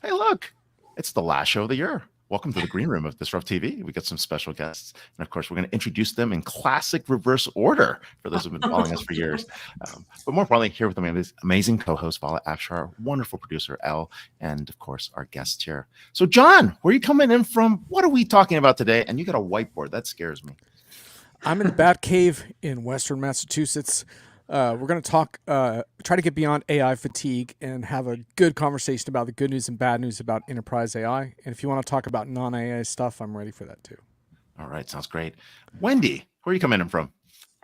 Hey, look, it's the last show of the year. Welcome to the green room of DisrupTV. We got some special guests. And of course, we're going to introduce them in classic reverse order for those who've been following us for years. But more importantly, here with me is amazing co-host Vala Afshar, wonderful producer Elle, and of course, our guest here. So, John, where are you coming in from? What are we talking about today? And you got a whiteboard. That scares me. I'm in the Bat Cave in Western Massachusetts. We're going to talk, try to get beyond AI fatigue and have a good conversation about the good news and bad news about enterprise AI. And if you want to talk about non-AI stuff, I'm ready for that too. All right, sounds great. Wendy, where are you coming in from?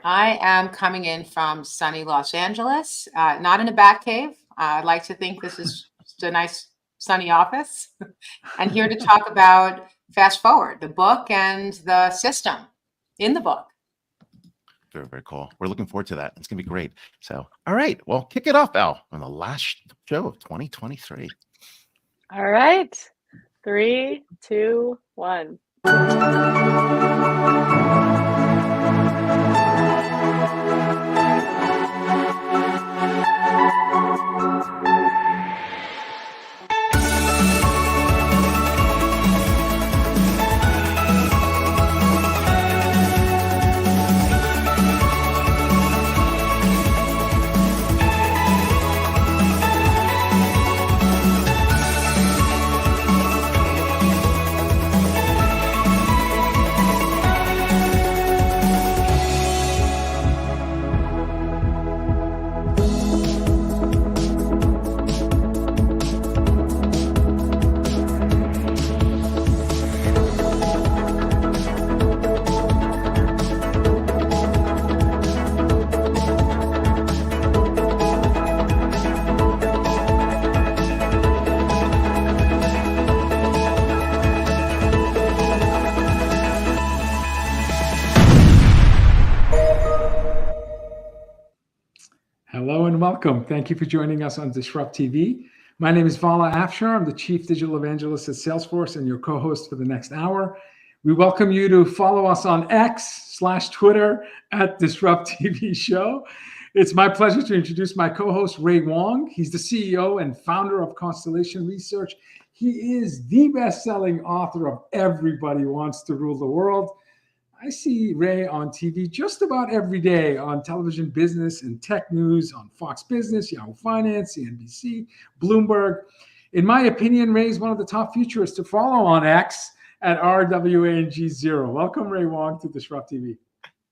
I am coming in from sunny Los Angeles, not in a bat cave. I'd like to think this is just a nice sunny office. And here to talk about Fast Forward, the book and the system in the book. Very, very cool. We're looking forward to that. It's going to be great. So, all right. Well, kick it off, Al, on the last show of 2023. All right. 3, 2, 1. Hello and welcome. Thank you for joining us on DisrupTV. My name is Vala Afshar. I'm the Chief Digital Evangelist at Salesforce and your co-host for the next hour. We welcome you to follow us on X/Twitter at DisrupTV Show. It's my pleasure to introduce my co-host, Ray Wang. He's the CEO and founder of Constellation Research. He is the best-selling author of Everybody Wants to Rule the World. I see Ray on TV just about every day on television business and tech news, on Fox Business, Yahoo Finance, CNBC, Bloomberg. In my opinion, Ray is one of the top futurists to follow on X at RWANG0. Welcome, Ray Wang, to Disrupt TV.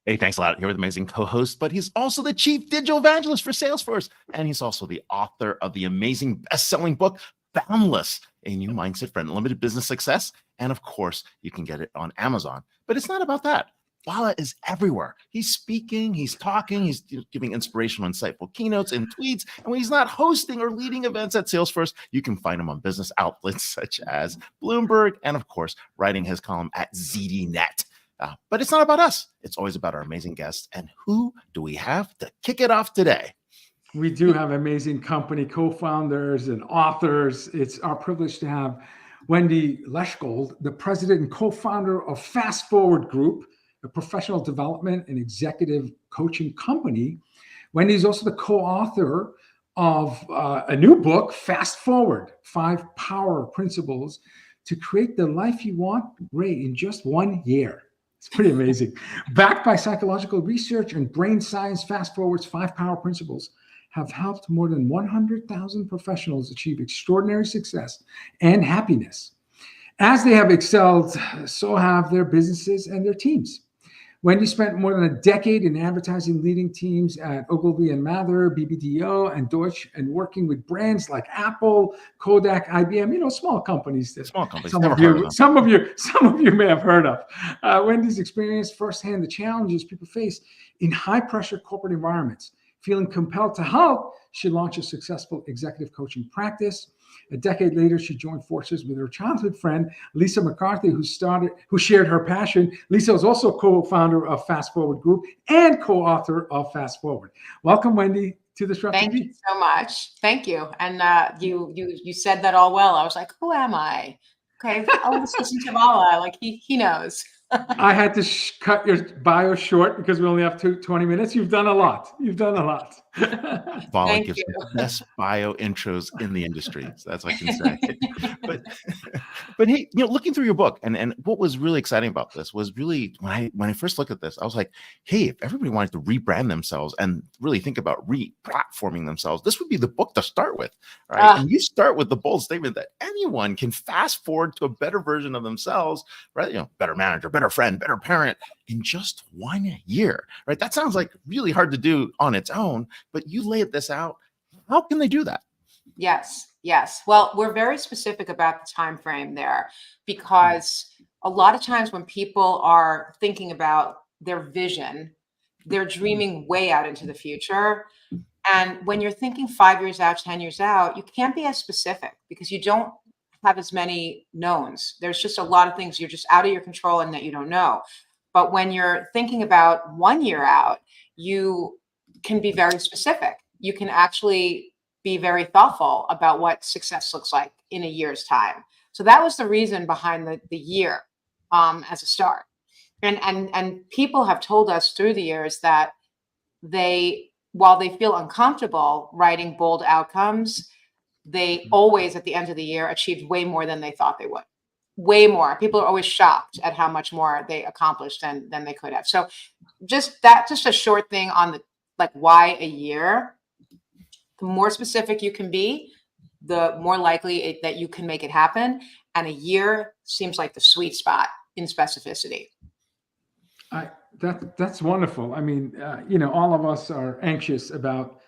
Hey, thanks a lot. Here with amazing co-host, but he's also the Chief Digital Evangelist for Salesforce, and he's also the author of the amazing best-selling book, Boundless, a new mindset for unlimited business success. And of course, you can get it on Amazon. But it's not about that. Vala is everywhere. He's speaking, he's talking, he's giving inspirational, insightful keynotes and tweets. And when he's not hosting or leading events at Salesforce, you can find him on business outlets such as Bloomberg, and of course, writing his column at ZDNet. But it's not about us. It's always about our amazing guests. And who do we have to kick it off today? We do have amazing company co-founders and authors. It's our privilege to have Wendy Leshgold, the president and co-founder of Fast Forward Group, a professional development and executive coaching company. Wendy is also the co-author of a new book, Fast Forward, 5 Power Principles to Create the Life You Want, Ray, in just 1 year. It's pretty amazing. Backed by psychological research and brain science, Fast Forward's 5 Power Principles have helped more than 100,000 professionals achieve extraordinary success and happiness. As they have excelled, so have their businesses and their teams. Wendy spent more than a decade in advertising, leading teams at Ogilvy and Mather, BBDO, and Deutsch, and working with brands like Apple, Kodak, IBM, small companies that Small companies. some of you may have heard of. Wendy's experienced firsthand the challenges people face in high-pressure corporate environments. Feeling compelled to help, she launched a successful executive coaching practice. A decade later, she joined forces with her childhood friend, Lisa McCarthy, who shared her passion. Lisa is also co-founder of Fast Forward Group and co-author of Fast Forward. Welcome, Wendy, to DisrupTV. Thank you so much. Thank you. And you said that all well. I was like, who am I? Okay, I'll listen to Vala. Like he knows. I had to cut your bio short because we only have 20 minutes. You've done a lot. You've done a lot. Vala Thank gives you. the best bio intros in the industry. So that's what I can say. but but hey, looking through your book, and what was really exciting about this was really when I first looked at this, I was like, hey, if everybody wanted to rebrand themselves and really think about re-platforming themselves, this would be the book to start with, right? And you start with the bold statement that anyone can fast forward to a better version of themselves, right? Better manager, better friend, better parent in just 1 year, right? That sounds like really hard to do on its own, but you laid this out. How can they do that? Yes. Well, we're very specific about the time frame there, because a lot of times when people are thinking about their vision, they're dreaming way out into the future. And when you're thinking 5 years out, 10 years out, you can't be as specific because you don't have as many knowns. There's just a lot of things you're just out of your control and that you don't know. But when you're thinking about 1 year out, you can be very specific. You can actually be very thoughtful about what success looks like in a year's time. So that was the reason behind the year as a start. And people have told us through the years that while they feel uncomfortable writing bold outcomes, they always at the end of the year achieved way more than they thought they would. Way more. People are always shocked at how much more they accomplished than they could have. So just a short thing on the why a year. The more specific you can be, the more likely that you can make it happen. And a year seems like the sweet spot in specificity. That's wonderful. I mean, all of us are anxious about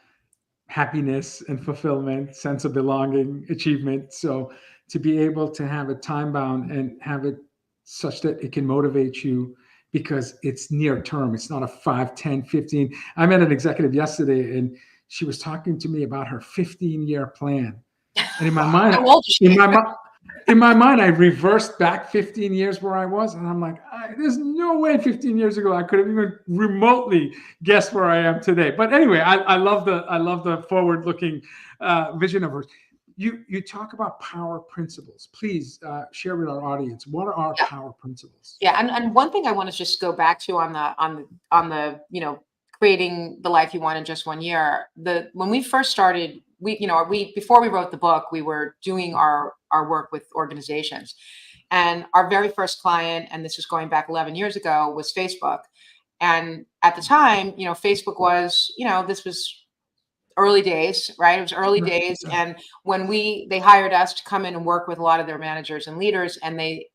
happiness and fulfillment, sense of belonging, achievement. So to be able to have it time bound and have it such that it can motivate you because it's near term. It's not a 5, 10, 15. I met an executive yesterday and she was talking to me about her 15-year plan. And in my mind, in my mind, I reversed back 15 years where I was. And I'm like, there's no way 15 years ago I could have even remotely guessed where I am today. But anyway, I love the forward-looking vision of hers. You talk about power principles. Please share with our audience, what are power principles? Yeah, and one thing I want to just go back to on the creating the life you want in just 1 year. When we first started, before we wrote the book, we were doing our work with organizations, and our very first client, and this is going back 11 years ago, was Facebook. And at the time, Facebook was, this was early days, right? It was early days. And when they hired us to come in and work with a lot of their managers and leaders, and they,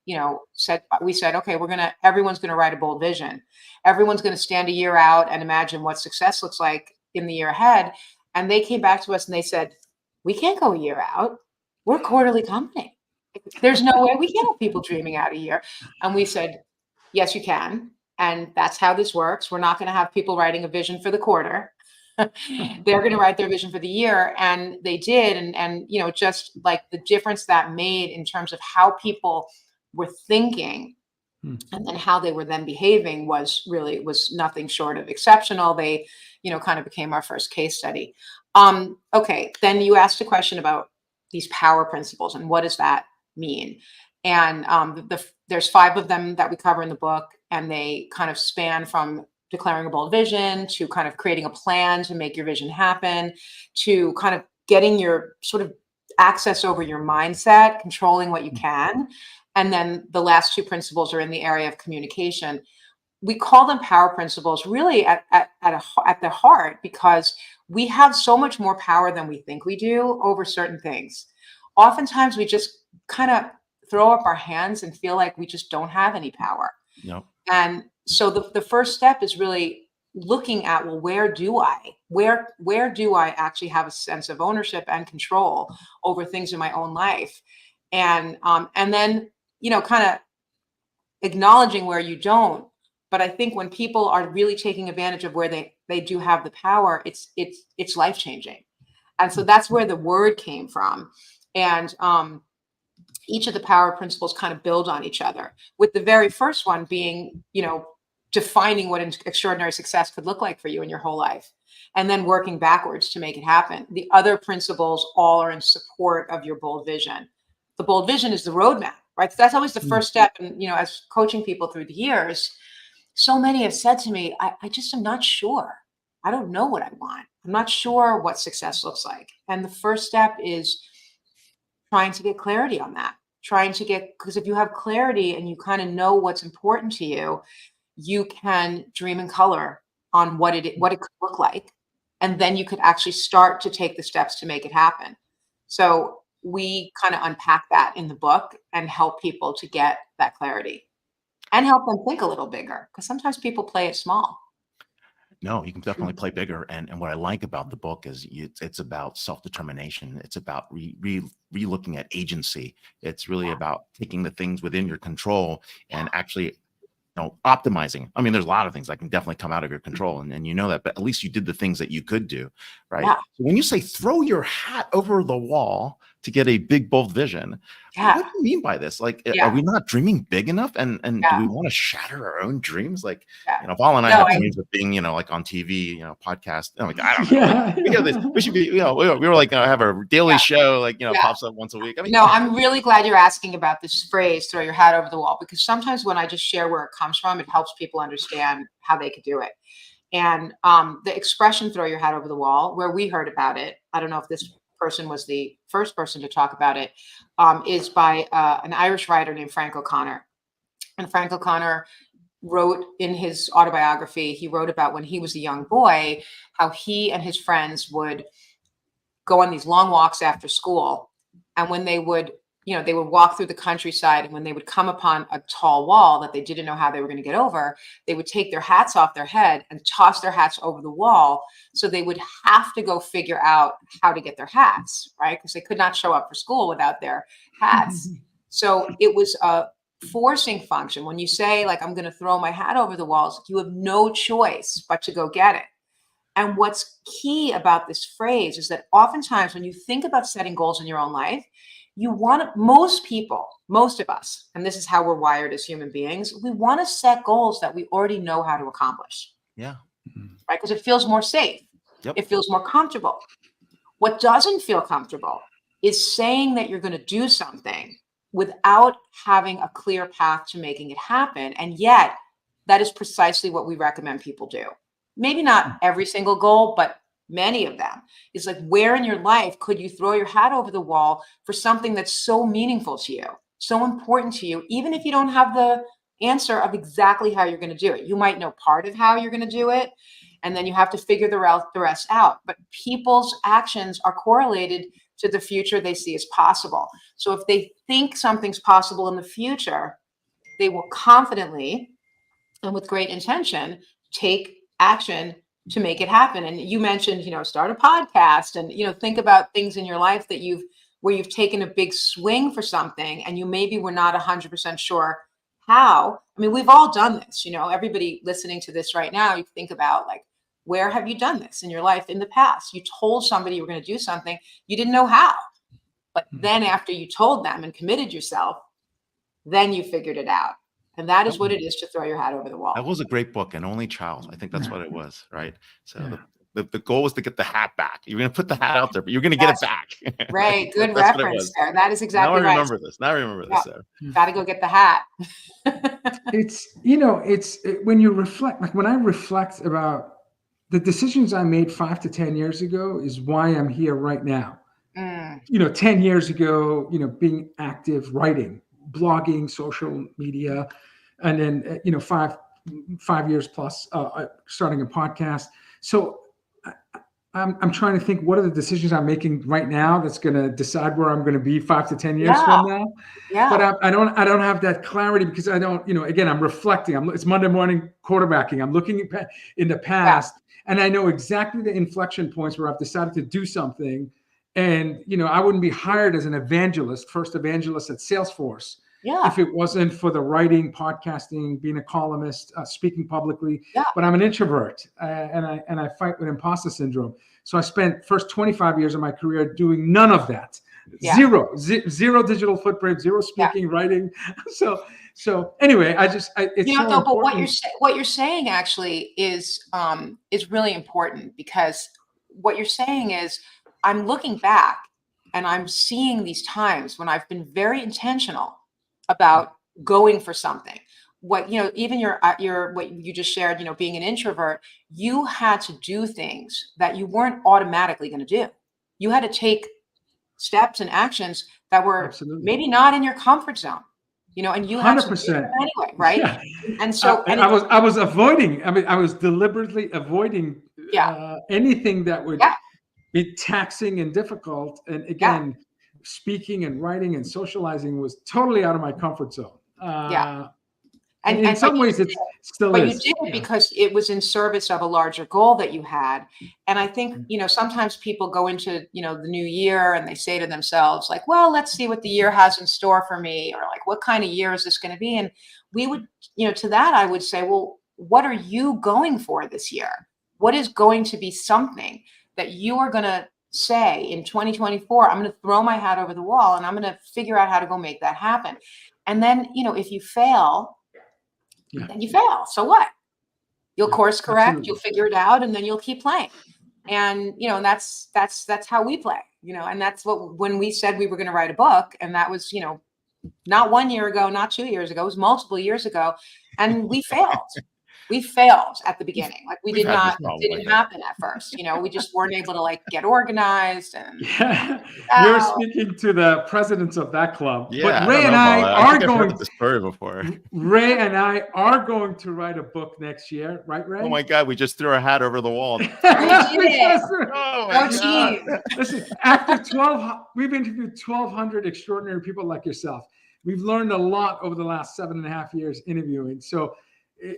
we said, okay, everyone's going to write a bold vision. Everyone's going to stand a year out and imagine what success looks like in the year ahead. And they came back to us and they said, we can't go a year out. We're a quarterly company. There's no way we can't have people dreaming out a year. And we said, yes, you can. And that's how this works. We're not going to have people writing a vision for the quarter. They're going to write their vision for the year. And they did. And just like the difference that made in terms of how people were thinking and then how they were then behaving was nothing short of exceptional. They, kind of became our first case study. Okay. Then you asked a question about these power principles and what does that mean? And there's 5 of them that we cover in the book, and they kind of span from declaring a bold vision to kind of creating a plan to make your vision happen, to kind of getting your sort of access over your mindset, controlling what you can. And then the last 2 principles are in the area of communication. We call them power principles really at the heart because we have so much more power than we think we do over certain things. Oftentimes we just kind of throw up our hands and feel like we just don't have any power. No. And so the first step is really looking at, well, where do I actually have a sense of ownership and control over things in my own life? And then, kind of acknowledging where you don't. But I think when people are really taking advantage of where they do have the power, it's life-changing. And so that's where the word came from. And each of the power principles kind of build on each other, with the very first one being, defining what an extraordinary success could look like for you in your whole life, and then working backwards to make it happen. The other principles all are in support of your bold vision. The bold vision is the roadmap, right? So that's always the first step. And, as coaching people through the years, so many have said to me, I just am not sure. I don't know what I want. I'm not sure what success looks like. And the first step is trying to get clarity on that, because if you have clarity and you kind of know what's important to you, you can dream in color on what it could look like. And then you could actually start to take the steps to make it happen. So we kind of unpack that in the book and help people to get that clarity and help them think a little bigger, because sometimes people play it small. No, you can definitely play bigger. And what I like about the book is it's about self-determination. It's about re-looking at agency. It's really about taking the things within your control and actually optimizing. I mean, there's a lot of things that can definitely come out of your control, and you know that, but at least you did the things that you could do, right? Yeah. So when you say throw your hat over the wall to get a big, bold vision, Yeah. what do you mean by this? Like, Yeah. are we not dreaming big enough? And Yeah. do we want to shatter our own dreams? Like, Yeah. Vala and I No, have dreams of being, like on TV, podcast. Like, I don't know. Yeah. We have this. We should be, we were like, have a daily Yeah. show, like, Yeah. pops up once a week. I mean, no, I'm really glad you're asking about this phrase, throw your hat over the wall, because sometimes when I just share where it comes from, it helps people understand how they could do it. And the expression throw your hat over the wall, where we heard about it, I don't know if this person was the first person to talk about it, is by an Irish writer named Frank O'Connor. And Frank O'Connor wrote in his autobiography, he wrote about when he was a young boy, how he and his friends would go on these long walks after school. And when they would walk through the countryside, and when they would come upon a tall wall that they didn't know how they were going to get over, they would take their hats off their head and toss their hats over the wall. So they would have to go figure out how to get their hats, right? Because they could not show up for school without their hats. So it was a forcing function. When you say, like, I'm going to throw my hat over the walls, you have no choice but to go get it. And what's key about this phrase is that oftentimes when you think about setting goals in your own life, most of us, and this is how we're wired as human beings, we want to set goals that we already know how to accomplish. Yeah. Right? Because it feels more safe. Yep. It feels more comfortable. What doesn't feel comfortable is saying that you're going to do something without having a clear path to making it happen. And yet, that is precisely what we recommend people do. Maybe not every single goal, but many of them. It's like, where in your life could you throw your hat over the wall for something that's so meaningful to you, so important to you, even if you don't have the answer of exactly how you're going to do it. You might know part of how you're going to do it, and then you have to figure the rest out. But people's actions are correlated to the future they see as possible. So if they think something's possible in the future, they will confidently and with great intention take action to make it happen. And you mentioned, start a podcast and, think about things in your life that where you've taken a big swing for something and you maybe were not 100% sure how. I mean, we've all done this, everybody listening to this right now, you think about, like, where have you done this in your life in the past? You told somebody you were going to do something, you didn't know how. But then after you told them and committed yourself, then you figured it out. And that is what it is to throw your hat over the wall. That was a great book, An Only Child. I think that's what it was, right? So the goal was to get the hat back. You're going to put the hat out there, but you're going to get it back. Right. Good reference, Sarah. That is exactly right. Now I remember this. Sarah. Got to go get the hat. When you reflect, like when I reflect about the decisions I made 5 to 10 years ago is why I'm here right now. 10 years ago, being active, writing, blogging, social media, and then, 5 years plus starting a podcast. So I'm trying to think, what are the decisions I'm making right now that's going to decide where I'm going to be 5 to 10 years from now? Yeah. But I don't have that clarity because I don't, again, I'm reflecting. It's Monday morning quarterbacking. I'm looking in the past and I know exactly the inflection points where I've decided to do something. And, I wouldn't be hired as an first evangelist at Salesforce. Yeah. If it wasn't for the writing, podcasting, being a columnist, speaking publicly. Yeah. But I'm an introvert and I fight with imposter syndrome. So I spent first 25 years of my career doing none of that. Yeah. Zero digital footprint, zero speaking, writing. So anyway, it's so but what you're saying actually is really important, because what you're saying is, I'm looking back and I'm seeing these times when I've been very intentional about going for something. What, even your what you just shared, being an introvert, you had to do things that you weren't automatically going to do. You had to take steps and actions that were Absolutely. maybe not in your comfort zone, and you had to do 100%. them anyway, right? Yeah. And so, I was avoiding. I mean, I was deliberately avoiding anything that would be taxing and difficult. And again, speaking and writing and socializing was totally out of my comfort zone. And in some ways, it still but is. you did it because it was in service of a larger goal that you had. And I think, sometimes people go into, the new year and they say to themselves, like, well, let's see what the year has in store for me, or like, what kind of year is this going to be? And we would, to that, I would say, well, what are you going for this year? What is going to be something that you are going to say in 2024, I'm going to throw my hat over the wall and I'm going to figure out how to go make that happen. And then, if you fail, then you fail. So what? You'll course correct, absolutely. You'll figure it out, and then you'll keep playing. And, and that's how we play, and that's when we said we were going to write a book, and that was, not 1 year ago, not 2 years ago, it was multiple years ago. And we failed. We failed at the beginning. Like it didn't happen at first. We just weren't able to get organized. And you're speaking to the presidents of that club. Yeah, but Ray and I are going. Heard this story before. Ray and I are going to write a book next year, right, Ray? Oh my God, we just threw our hat over the wall. Listen, after 12, we've interviewed 1,200 extraordinary people like yourself. We've learned a lot over the last 7.5 years interviewing. So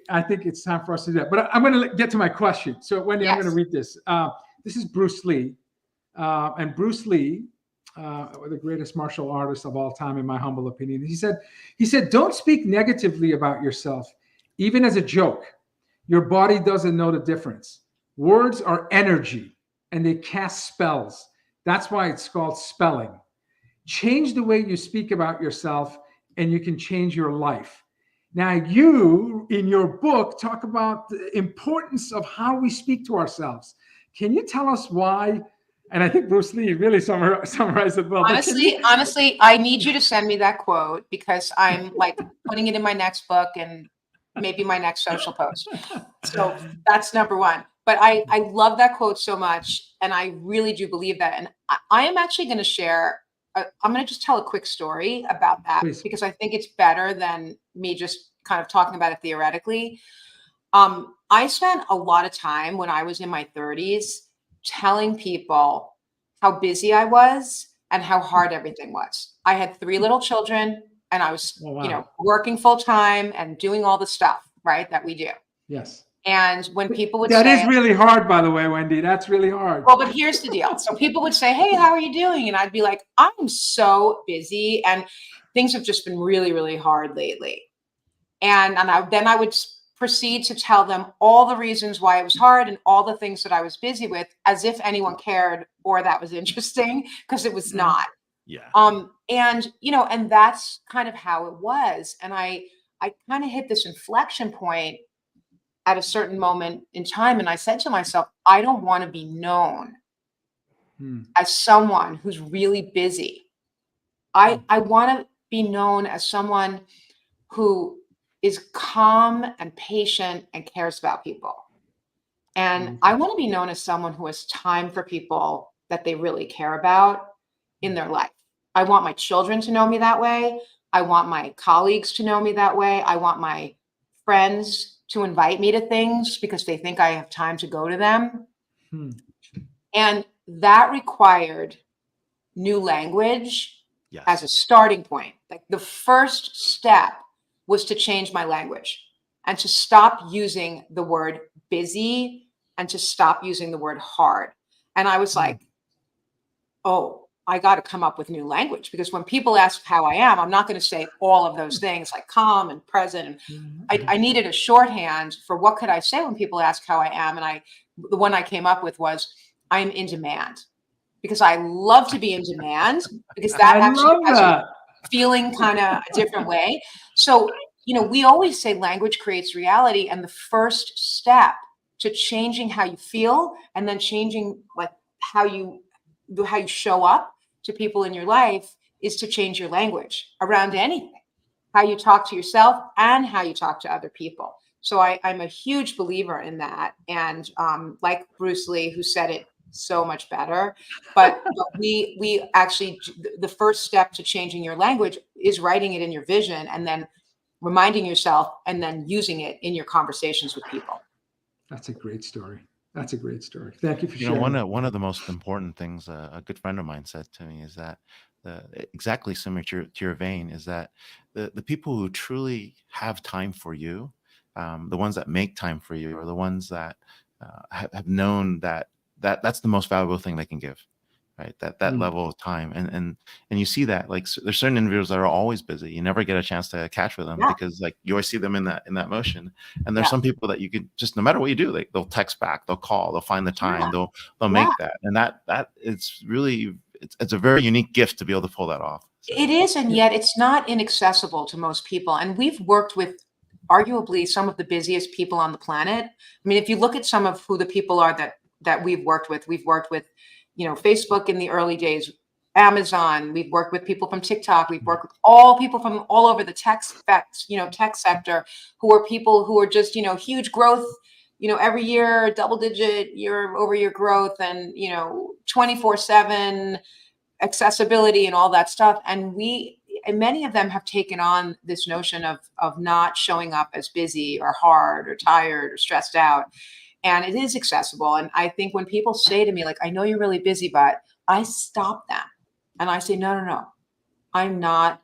I think it's time for us to do that. But I'm going to get to my question. So, Wendy, I'm going to read this. This is Bruce Lee. And Bruce Lee, the greatest martial artist of all time, in my humble opinion, he said, don't speak negatively about yourself, even as a joke. Your body doesn't know the difference. Words are energy, and they cast spells. That's why it's called spelling. Change the way you speak about yourself, and you can change your life. Now, you, in your book, talk about the importance of how we speak to ourselves. Can you tell us why? And I think Bruce Lee really summarized it well. Honestly, I need you to send me that quote, because I'm putting it in my next book and maybe my next social post. So that's number one. But I love that quote so much, and I really do believe that. And I am actually going to share. I'm going to just tell a quick story about that, please, because I think it's better than me just kind of talking about it theoretically. I spent a lot of time when I was in my 30s telling people how busy I was and how hard everything was. I had 3 little children, and I was, working full time and doing all the stuff, right, that we do. Yes. And when people would say, that is really hard, by the way, Wendy, that's really hard. Well, but here's the deal. So people would say, hey, how are you doing? And I'd be like, I'm so busy, and things have just been really, really hard lately. And then I would proceed to tell them all the reasons why it was hard and all the things that I was busy with, as if anyone cared or that was interesting, because it was not. Yeah. And that's kind of how it was. And I kind of hit this inflection point at a certain moment in time. And I said to myself, I don't want to be known as someone who's really busy. I want to be known as someone who is calm and patient and cares about people. And I want to be known as someone who has time for people that they really care about in their life. I want my children to know me that way. I want my colleagues to know me that way. I want my friends to invite me to things because they think I have time to go to them. And that required new language as a starting point. Like the first step was to change my language and to stop using the word busy and to stop using the word hard. And I was like, oh, I got to come up with new language, because when people ask how I am, I'm not going to say all of those things like calm and present. And I needed a shorthand for what could I say when people ask how I am. And the one I came up with was, I'm in demand, because I love to be in demand, because that actually has a feeling kind of a different way. So, we always say language creates reality. And the first step to changing how you feel, and then changing how you show up to people in your life, is to change your language around anything. how you talk to yourself and how you talk to other people. So I'm a huge believer in that. And like Bruce Lee, who said it so much better, but we actually, the first step to changing your language is writing it in your vision and then reminding yourself and then using it in your conversations with people. That's a great story. That's a great story. Thank you for You know, sharing. one of the most important things a good friend of mine said to me is that exactly similar to your vein is that the people who truly have time for you, the ones that make time for you, are the ones that have known that's the most valuable thing they can give, right? That level of time, and you see that like there's certain individuals that are always busy. You never get a chance to catch with them because like you always see them in that motion. And there's some people that you could just, no matter what you do, like they'll text back, they'll call, they'll find the time, they'll make that, and that it's really it's a very unique gift to be able to pull that off. So. It is, and yet it's not inaccessible to most people. And we've worked with arguably some of the busiest people on the planet. I mean, if you look at some of who the people are that we've worked with, you know, Facebook in the early days, Amazon, we've worked with people from TikTok, we've worked with all people from all over the tech sector, who are people who are just, you know, huge growth, you know, every year, double-digit year-over-year growth, and, you know, 24/7 accessibility and all that stuff. And many of them have taken on this notion of not showing up as busy or hard or tired or stressed out. And it is accessible. And I think when people say to me, like, I know you're really busy, but I stop them and I say, no, I'm not.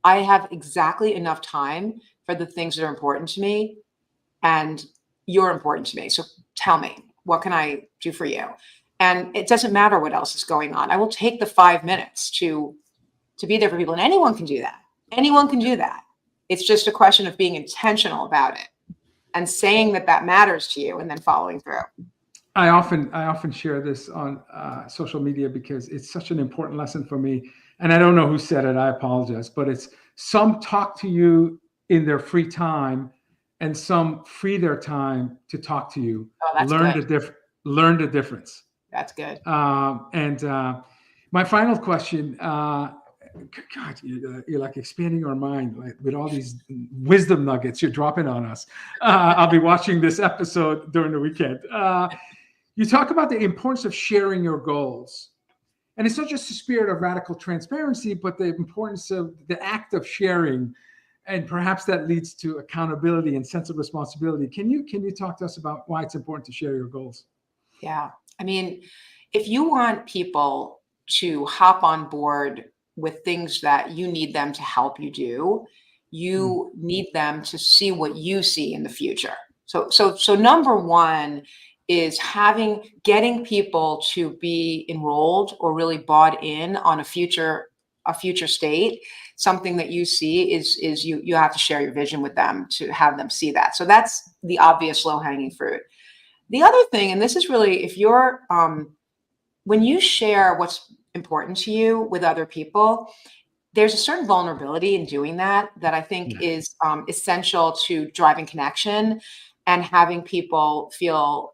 I have exactly enough time for the things that are important to me, and you're important to me. So tell me, what can I do for you? And it doesn't matter what else is going on. I will take the 5 minutes to be there for people. And anyone can do that. Anyone can do that. It's just a question of being intentional about it and saying that matters to you and then following through. I often share this on social media because it's such an important lesson for me. And I don't know who said it, I apologize, but it's some talk to you in their free time and some free their time to talk to you. Oh, that's good. Learn the difference. That's good. And my final question, God, you're like expanding our mind, like with all these wisdom nuggets you're dropping on us. I'll be watching this episode during the weekend. You talk about the importance of sharing your goals. And it's not just the spirit of radical transparency, but the importance of the act of sharing. And perhaps that leads to accountability and sense of responsibility. Can you talk to us about why it's important to share your goals? Yeah. I mean, if you want people to hop on board with things that you need them to help you do, you need them to see what you see in the future. So number one is getting people to be enrolled or really bought in on a future state. Something that you see is you have to share your vision with them to have them see that. So that's the obvious low-hanging fruit. The other thing, and this is really, if you're when you share what's important to you with other people, there's a certain vulnerability in doing that I think is essential to driving connection and having people feel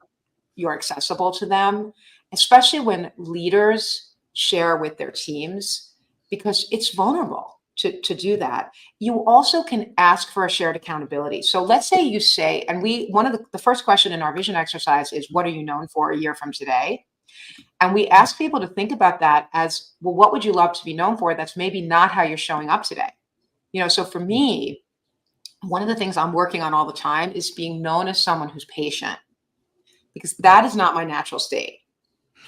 you're accessible to them, especially when leaders share with their teams, because it's vulnerable to do that. You also can ask for a shared accountability. So let's say you say, and one of the first question in our vision exercise is, what are you known for a year from today? And we ask people to think about that as, well, what would you love to be known for? That's maybe not how you're showing up today. You know, so for me, one of the things I'm working on all the time is being known as someone who's patient, because that is not my natural state.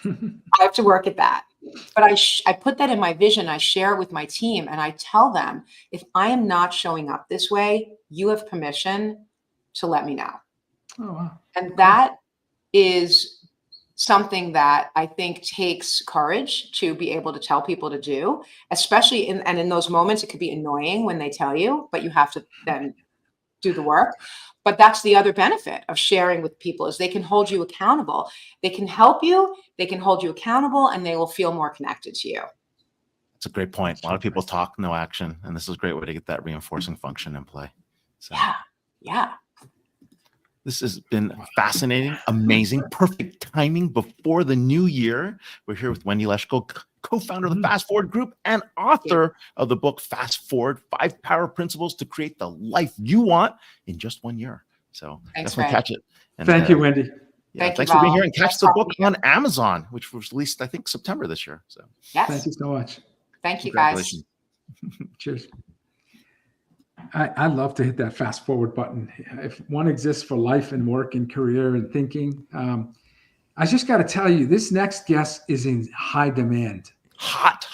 I have to work at that. But I put that in my vision. I share it with my team and I tell them, if I am not showing up this way, you have permission to let me know. Oh, wow. And that is something that I think takes courage to be able to tell people to do, especially in those moments. It could be annoying when they tell you, but you have to then do the work. But that's the other benefit of sharing with people, is they can hold you accountable. They can help you, they can hold you accountable, and they will feel more connected to you. That's a great point. A lot of people talk, no action. And this is a great way to get that reinforcing function in play. So. Yeah. This has been fascinating, amazing, perfect timing before the new year. We're here with Wendy Leshgold, co-founder of the Fast Forward Group and author of the book Fast Forward: 5 Power Principles to Create the Life You Want in Just 1 Year. So Thanks, definitely Ray. catch it. And, Thank you, Wendy. Yeah, Thank you, thanks for being Vala. here, and catch Nice the talking book to you. on Amazon, which was released, I think, September this year. So Yes. Thank you so much. Thank you, guys. congratulations. Cheers. I love to hit that fast forward button. If one exists for life and work and career and thinking, I just got to tell you, this next guest is in high demand. Hot.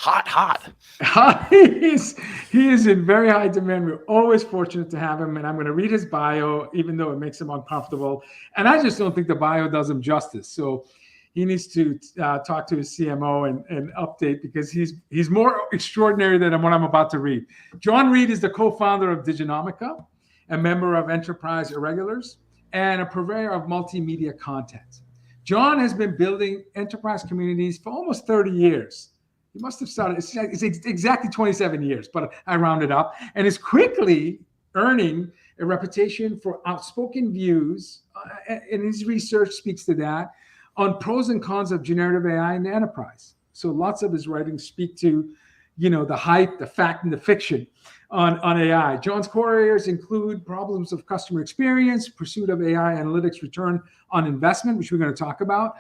he is in very high demand. We're always fortunate to have him, and I'm going to read his bio, even though it makes him uncomfortable. And I just don't think the bio does him justice. So he needs to talk to his CMO and update, because he's more extraordinary than what I'm about to read. Jon Reed is the co-founder of Diginomica, a member of Enterprise Irregulars, and a purveyor of multimedia content. Jon has been building enterprise communities for almost 30 years. He must have started, it's exactly 27 years, but I rounded up, and is quickly earning a reputation for outspoken views, and his research speaks to that, on pros and cons of generative AI in the enterprise. So lots of his writings speak to, the hype, the fact, and the fiction on AI. Jon's core areas include problems of customer experience, pursuit of AI analytics, return on investment, which we're going to talk about,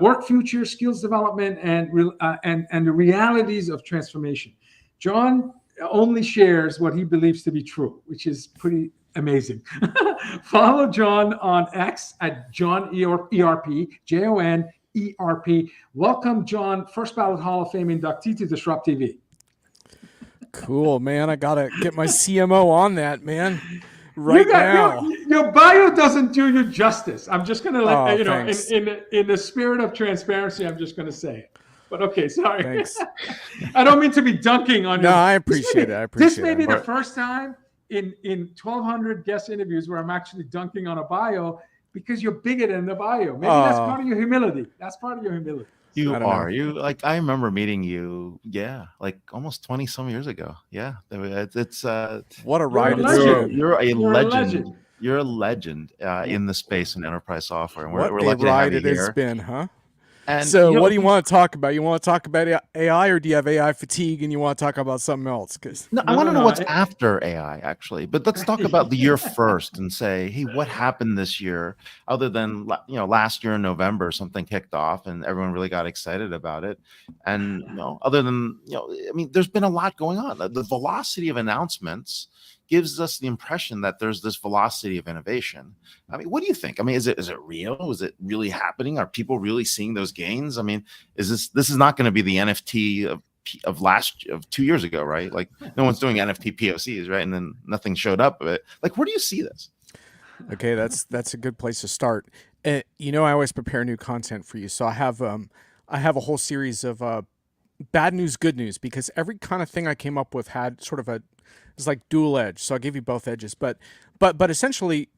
work future, skills development, and the realities of transformation. Jon only shares what he believes to be true, which is pretty amazing. Follow Jon on X at Jon ERP, JON-ERP. Welcome, Jon, First Ballot Hall of Fame inductee to DisrupTV. Cool, man. I gotta get my CMO on that, man. Right now. Your bio doesn't do you justice. I'm just gonna let thanks. in the spirit of transparency, I'm just gonna say it. But okay, sorry. Thanks. I don't mean to be dunking on you. No, I appreciate it. This may be the first time in 1,200 guest interviews where I'm actually dunking on a bio, because you're bigger than the bio. Maybe that's part of your humility. That's part of your humility. You I don't are. know. You like, I remember meeting you, like almost 20 some years ago. Yeah. It's What a ride You're it's a been. you're a You're a legend. legend. You're a legend in the space in enterprise software. And What we're a lucky to have ride you it has here. been, huh? And So you know, what do you want to talk about? You want to talk about AI, or do you have AI fatigue and you want to talk about something else? Because No, I No, want to no, know no, what's I- after AI, actually. But let's talk about the year first and say, hey, what happened this year? Other than last year in November, something kicked off and everyone really got excited about it. And other than I mean, there's been a lot going on. The velocity of announcements gives us the impression that there's this velocity of innovation. I mean, what do you think? I mean, is it real? Is it really happening? Are people really seeing those gains? I mean, is this is not going to be the NFT of 2 years ago, right? Like no one's doing NFT POCs, right? And then nothing showed up of it. Like, where do you see this? okay, that's a good place to start. I always prepare new content for you, so I have a whole series of bad news, good news, because every kind of thing I came up with had sort of it's like dual edge. So I'll give you both edges, but essentially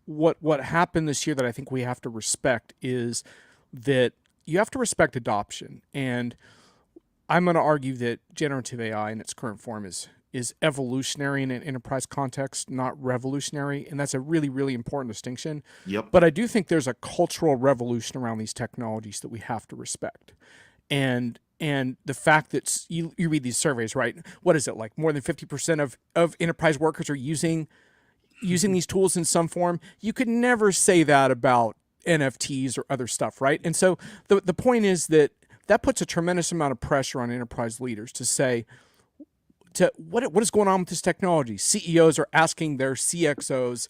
what happened this year that I think we have to respect is that you have to respect adoption. And I'm going to argue that generative AI in its current form is evolutionary in an enterprise context, not revolutionary. And that's a really, really important distinction. Yep. But I do think there's a cultural revolution around these technologies that we have to respect. And the fact that you read these surveys, right? What is it, like more than 50% of enterprise workers are using these tools in some form? You could never say that about NFTs or other stuff, right? And so the point is that puts a tremendous amount of pressure on enterprise leaders to say, what is going on with this technology? CEOs are asking their CXOs,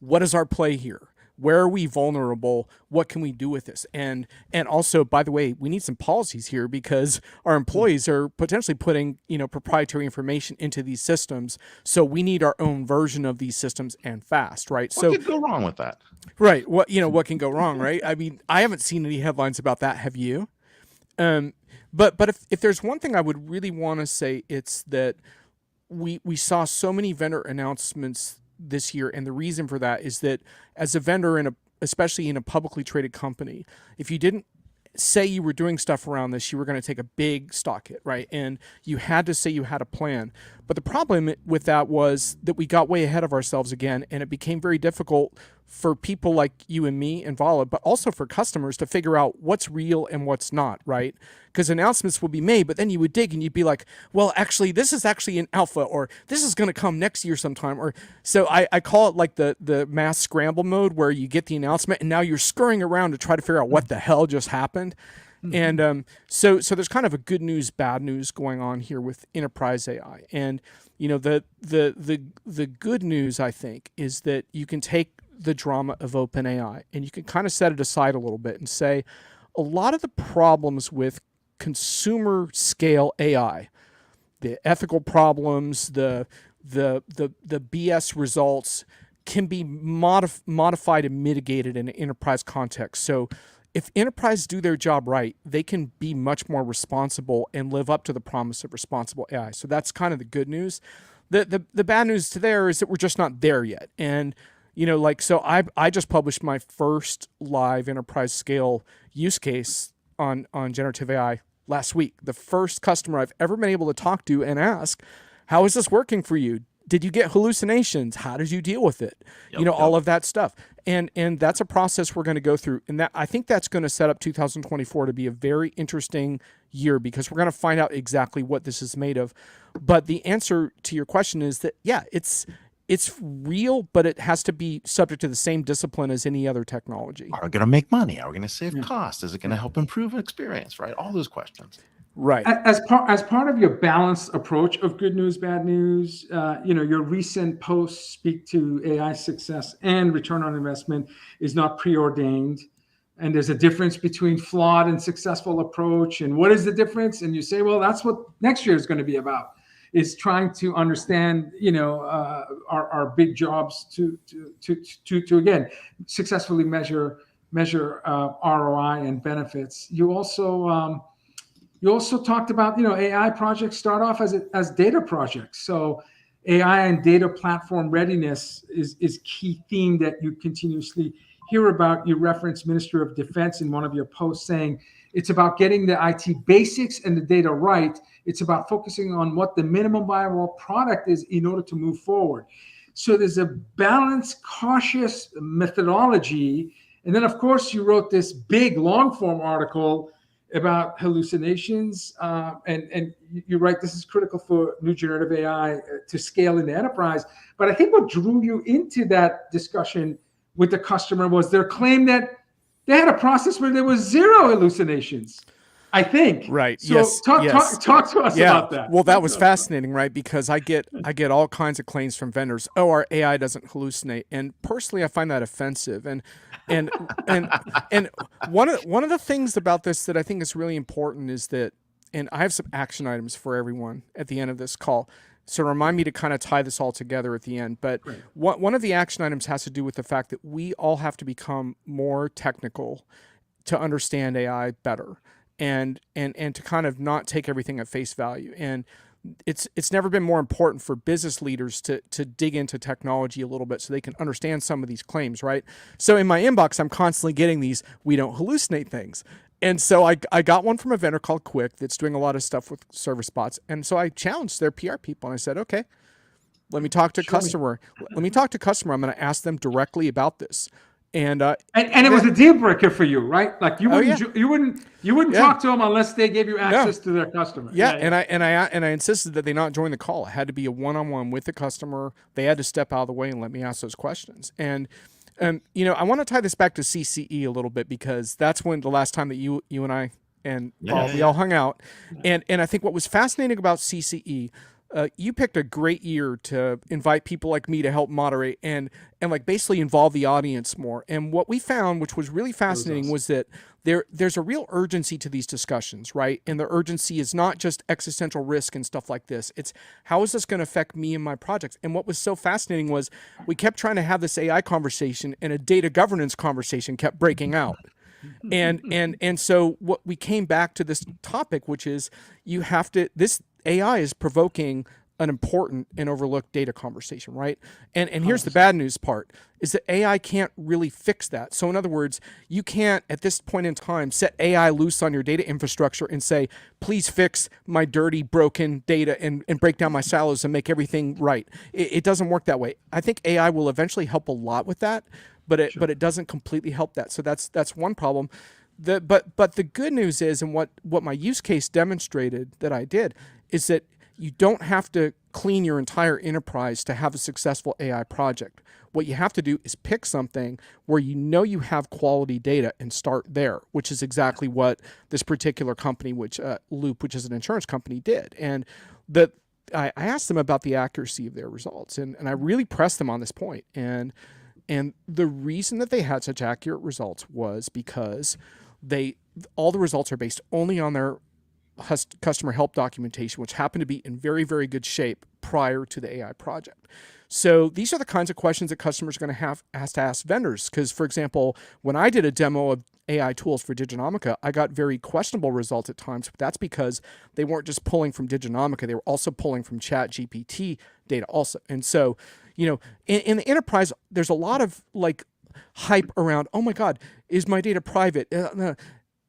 what is our play here? Where are we vulnerable? What can we do with this? And also, by the way, we need some policies here, because our employees are potentially putting, proprietary information into these systems. So we need our own version of these systems, and fast, right? What could go wrong with that? Right. What can go wrong, right? I mean, I haven't seen any headlines about that. Have you? But if there's one thing I would really want to say, it's that we saw so many vendor announcements this year, and the reason for that is that as a vendor, especially in a publicly traded company, if you didn't say you were doing stuff around this, you were going to take a big stock hit, right? And you had to say you had a plan. But the problem with that was that we got way ahead of ourselves again, and it became very difficult for people like you and me and Vala, but also for customers to figure out what's real and what's not, right? Because announcements will be made, but then you would dig and you'd be like, well, actually, this is actually an alpha, or this is going to come next year sometime. Or so I call it like the mass scramble mode, where you get the announcement and now you're scurrying around to try to figure out what the hell just happened. And so there's kind of a good news, bad news going on here with enterprise AI. And the good news, I think, is that you can take the drama of OpenAI and you can kind of set it aside a little bit and say a lot of the problems with consumer scale AI, the ethical problems, the BS results can be modified and mitigated in an enterprise context. So if enterprises do their job right, they can be much more responsible and live up to the promise of responsible AI. So that's kind of the good news. The bad news to there is that we're just not there yet. And so I just published my first live enterprise scale use case on generative AI last week. The first customer I've ever been able to talk to and ask, how is this working for you? Did you get hallucinations? How did you deal with it? All of that stuff. And that's a process we're going to go through. And that, I think that's going to set up 2024 to be a very interesting year, because we're going to find out exactly what this is made of. But the answer to your question is that, yeah, it's real, but it has to be subject to the same discipline as any other technology. Are we going to make money? Are we going to save costs? Is it going to help improve experience? Right? All those questions. Right. As part of your balanced approach of good news, bad news, your recent posts speak to AI success and return on investment is not preordained. And there's a difference between flawed and successful approach. And what is the difference? And you say, well, that's what next year is going to be about, is trying to understand, our big jobs to again, successfully measure ROI and benefits. You also talked about, AI projects start off as data projects. So AI and data platform readiness is key theme that you continuously hear about. You referenced Minister of Defense in one of your posts saying it's about getting the IT basics and the data right. It's about focusing on what the minimum viable product is in order to move forward. So there's a balanced, cautious methodology. And then, of course, you wrote this big long-form article about hallucinations. And you're right, this is critical for new generative AI to scale in the enterprise. But I think what drew you into that discussion with the customer was their claim that they had a process where there was zero hallucinations, I think. Right. So yes. talk to us about that. Well, that was fascinating, right? Because I get all kinds of claims from vendors. Oh, our AI doesn't hallucinate. And personally, I find that offensive. And one of the things about this that I think is really important is that, and I have some action items for everyone at the end of this call. So remind me to kind of tie this all together at the end. But one of the action items has to do with the fact that we all have to become more technical to understand AI better, and to kind of not take everything at face value. And it's never been more important for business leaders to dig into technology a little bit so they can understand some of these claims, right? So in my inbox, I'm constantly getting these, we don't hallucinate things. And so I got one from a vendor called Quick that's doing a lot of stuff with service bots. And so I challenged their PR people and I said, okay, let me talk to customer. Let me talk to customer. I'm going to ask them directly about this. And it was a deal breaker for you, right? Like you wouldn't talk to them unless they gave you access to their customer. And I insisted that they not join the call. It had to be a one-on-one with the customer. They had to step out of the way and let me ask those questions. And I want to tie this back to CCE a little bit, because that's when the last time that you and I and we all hung out. And I think what was fascinating about CCE, you picked a great year to invite people like me to help moderate and like basically involve the audience more. And what we found, which was really fascinating, was that there's a real urgency to these discussions, right? And the urgency is not just existential risk and stuff like this. It's how is this going to affect me and my projects? And what was so fascinating was we kept trying to have this AI conversation and a data governance conversation kept breaking out. And so what we came back to this topic, which is this AI is provoking an important and overlooked data conversation, right? And here's the bad news part, is that AI can't really fix that. So in other words, you can't at this point in time set AI loose on your data infrastructure and say, please fix my dirty, broken data and break down my silos and make everything right. It doesn't work that way. I think AI will eventually help a lot with that, but it doesn't completely help that. So that's one problem. But the good news is, and what my use case demonstrated that I did, is that you don't have to clean your entire enterprise to have a successful AI project. What you have to do is pick something where you know you have quality data and start there, which is exactly what this particular company, which Loop, which is an insurance company, did. And I asked them about the accuracy of their results, and I really pressed them on this point. And the reason that they had such accurate results was because all the results are based only on their customer help documentation, which happened to be in very, very good shape prior to the AI project. So these are the kinds of questions that customers are going to have to ask vendors. Because, for example, when I did a demo of AI tools for Diginomica, I got very questionable results at times, but that's because they weren't just pulling from Diginomica, they were also pulling from ChatGPT data also. And so, in the enterprise, there's a lot of hype around, oh my God, is my data private?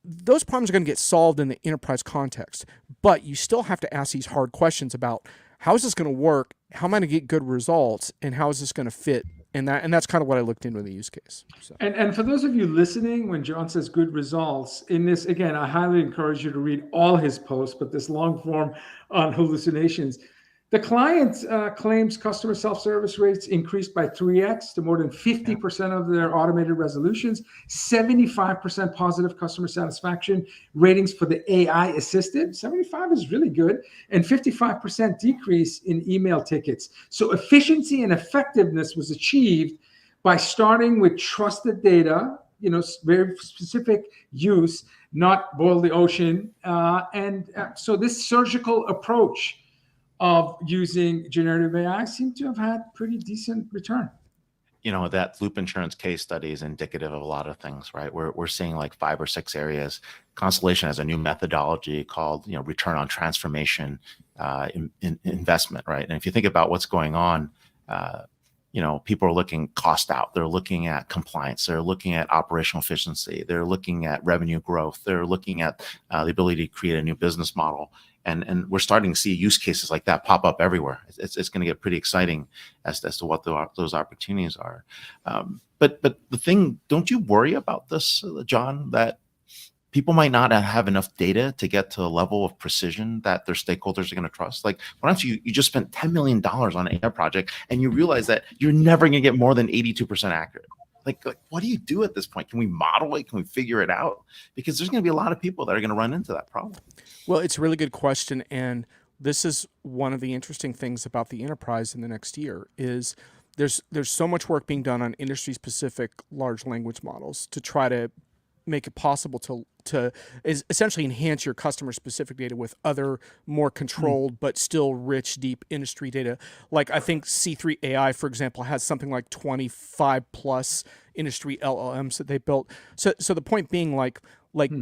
Those problems are going to get solved in the enterprise context, but you still have to ask these hard questions about how is this going to work, how am I going to get good results, and how is this going to fit? And that's kind of what I looked into in the use case. So. And for those of you listening, when Jon says good results, in this, again, I highly encourage you to read all his posts, but this long form on hallucinations. The client claims customer self-service rates increased by 3x to more than 50% of their automated resolutions, 75% positive customer satisfaction ratings for the AI assisted. 75 is really good, and 55% decrease in email tickets. So efficiency and effectiveness was achieved by starting with trusted data, very specific use, not boil the ocean. So this surgical approach of using generative AI seem to have had pretty decent return. That Loop Insurance case study is indicative of a lot of things, right? We're seeing 5 or 6 areas. Constellation has a new methodology called, return on transformation in investment, right? And if you think about what's going on, people are looking cost out. They're looking at compliance. They're looking at operational efficiency. They're looking at revenue growth. They're looking at the ability to create a new business model. And we're starting to see use cases like that pop up everywhere. It's going to get pretty exciting as to what those opportunities are. But the thing, don't you worry about this, Jon, that people might not have enough data to get to a level of precision that their stakeholders are going to trust? Why don't you just spent $10 million on an AI project and you realize that you're never going to get more than 82% accurate? What do you do at this point? Can we model it? Can we figure it out? Because there's going to be a lot of people that are going to run into that problem. Well, it's a really good question. And this is one of the interesting things about the enterprise in the next year is there's so much work being done on industry-specific large language models to try to make it possible to essentially enhance your customer-specific data with other more controlled but still rich, deep industry data. I think C3 AI, for example, has something like 25 plus industry LLMs that they built. So the point being,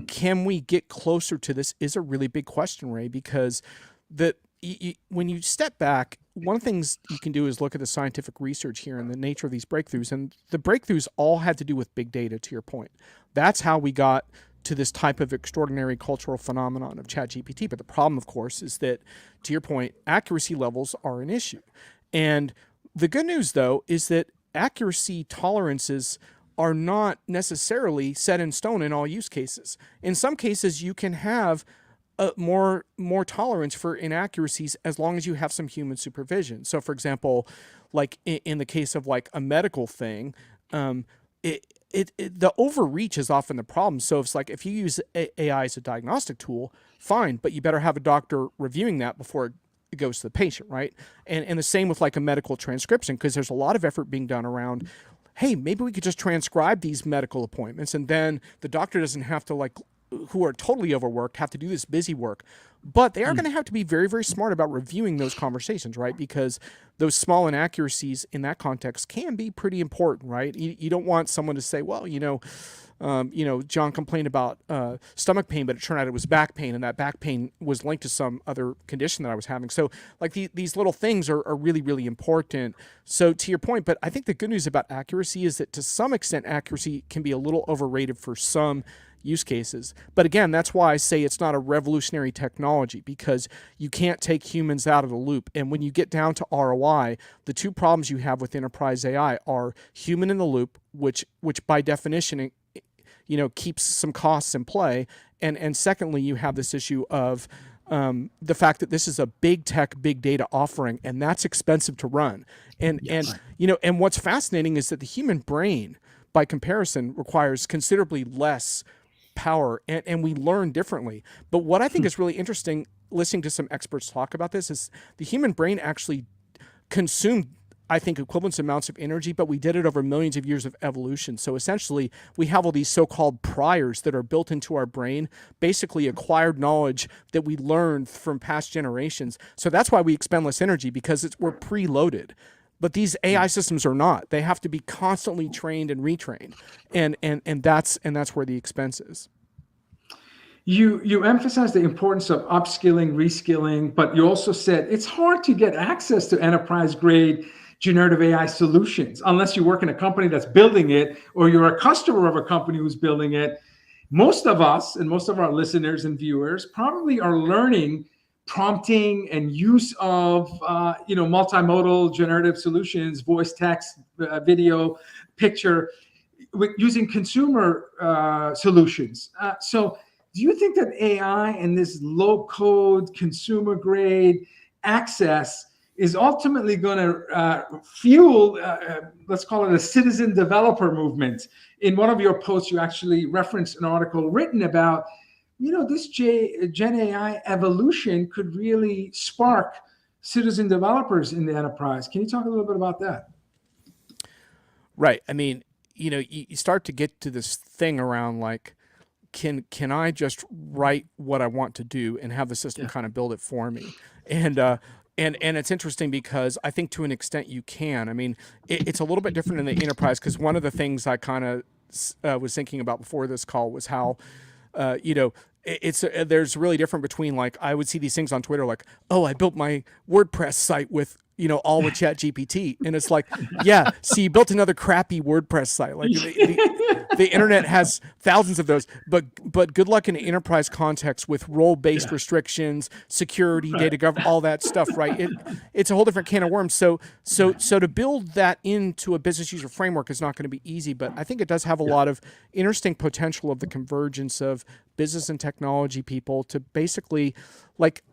can we get closer to this is a really big question, Ray, because when you step back, one of the things you can do is look at the scientific research here and the nature of these breakthroughs. And the breakthroughs all had to do with big data, to your point. That's how we got to this type of extraordinary cultural phenomenon of ChatGPT. But the problem, of course, is that, to your point, accuracy levels are an issue. And the good news, though, is that accuracy tolerances are not necessarily set in stone in all use cases. In some cases, you can have more tolerance for inaccuracies as long as you have some human supervision. So, for example, in the case of a medical thing, the overreach is often the problem. So if you use AI as a diagnostic tool, fine, but you better have a doctor reviewing that before it goes to the patient, right? And the same with a medical transcription, because there's a lot of effort being done around, hey, maybe we could just transcribe these medical appointments, and then the doctor doesn't have to who are totally overworked have to do this busy work. But they are going to have to be very, very smart about reviewing those conversations, right? Because those small inaccuracies in that context can be pretty important, right? You don't want someone to say, well, Jon complained about stomach pain, but it turned out it was back pain, and that back pain was linked to some other condition that I was having. So these little things are really, really important. So to your point, but I think the good news about accuracy is that to some extent, accuracy can be a little overrated for some use cases. But again, that's why I say it's not a revolutionary technology, because you can't take humans out of the loop. And when you get down to ROI, the two problems you have with enterprise AI are human in the loop, which by definition, keeps some costs in play. And secondly, you have this issue of the fact that this is a big tech, big data offering, and that's expensive to run. And what's fascinating is that the human brain, by comparison, requires considerably less power, and we learn differently. But what I think is really interesting, listening to some experts talk about this, is the human brain actually consumed, I think, equivalent amounts of energy, but we did it over millions of years of evolution. So essentially, we have all these so-called priors that are built into our brain, basically acquired knowledge that we learned from past generations. So that's why we expend less energy, because we're preloaded. But these AI systems are not. They have to be constantly trained and retrained, and that's where the expense is. You emphasize the importance of upskilling, reskilling, but you also said it's hard to get access to enterprise-grade generative AI solutions unless you work in a company that's building it, or you're a customer of a company who's building it. Most of us and most of our listeners and viewers probably are learning prompting and use of multimodal generative solutions, voice, text, video, picture, using consumer solutions. So do you think that AI and this low-code, consumer-grade access is ultimately going to fuel, let's call it a citizen developer movement? In one of your posts, you actually referenced an article written about, this Gen AI evolution could really spark citizen developers in the enterprise. Can you talk a little bit about that? Right. I mean, you start to get to this thing around like, can I just write what I want to do and have the system kind of build it for me? And it's interesting because I think to an extent you can. I mean, it's a little bit different in the enterprise, because one of the things I kind of was thinking about before this call was how, there's really different between, like, I would see these things on Twitter like, oh, I built my WordPress site with, all with ChatGPT. And it's like, yeah, see, you built another crappy WordPress site. Like the internet has thousands of those, but good luck in an enterprise context with role-based restrictions, security, data governance, all that stuff, right? It's a whole different can of worms. So to build that into a business user framework is not going to be easy, but I think it does have a lot of interesting potential of the convergence of business and technology people to basically, like,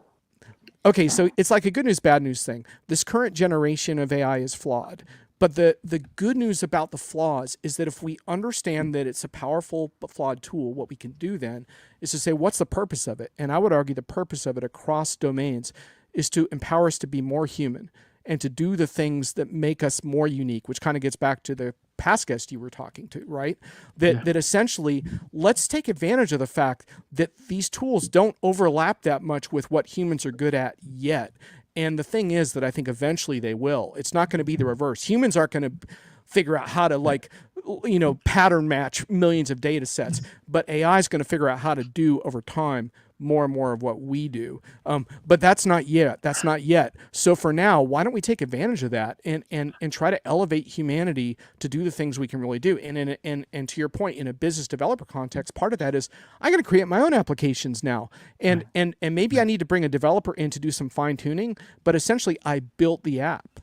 okay, so it's like a good news, bad news thing. This current generation of AI is flawed. But the good news about the flaws is that if we understand that it's a powerful but flawed tool, what we can do then is to say, what's the purpose of it? And I would argue the purpose of it across domains is to empower us to be more human and to do the things that make us more unique, which kind of gets back to the past guest you were talking to, right? That essentially, let's take advantage of the fact that these tools don't overlap that much with what humans are good at yet. And the thing is that I think eventually they will. It's not going to be the reverse. Humans aren't going to figure out how to pattern match millions of data sets, but AI is going to figure out how to do over time more and more of what we do. But that's not yet. So for now, why don't we take advantage of that and try to elevate humanity to do the things we can really do? And to your point, in a business developer context, part of that is I'm going to create my own applications now. And maybe I need to bring a developer in to do some fine tuning, but essentially I built the app.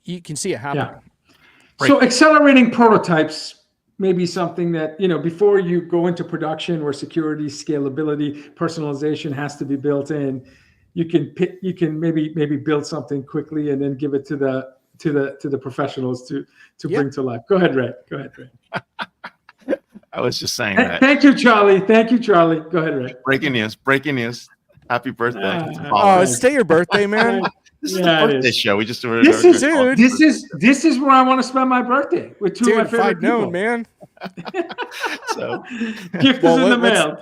You can see it happening. Yeah. Right. So accelerating prototypes may be something that, before you go into production where security, scalability, personalization has to be built in, you can maybe build something quickly and then give it to the professionals to bring to life. Go ahead, Ray. I was just saying that. Thank you, Charlie. Go ahead, Ray. Breaking news. Happy birthday. It's still your birthday, man. This is the birthday show. We just do This is where I want to spend my birthday with two of my favorite people. Man. So, gift is in the mail.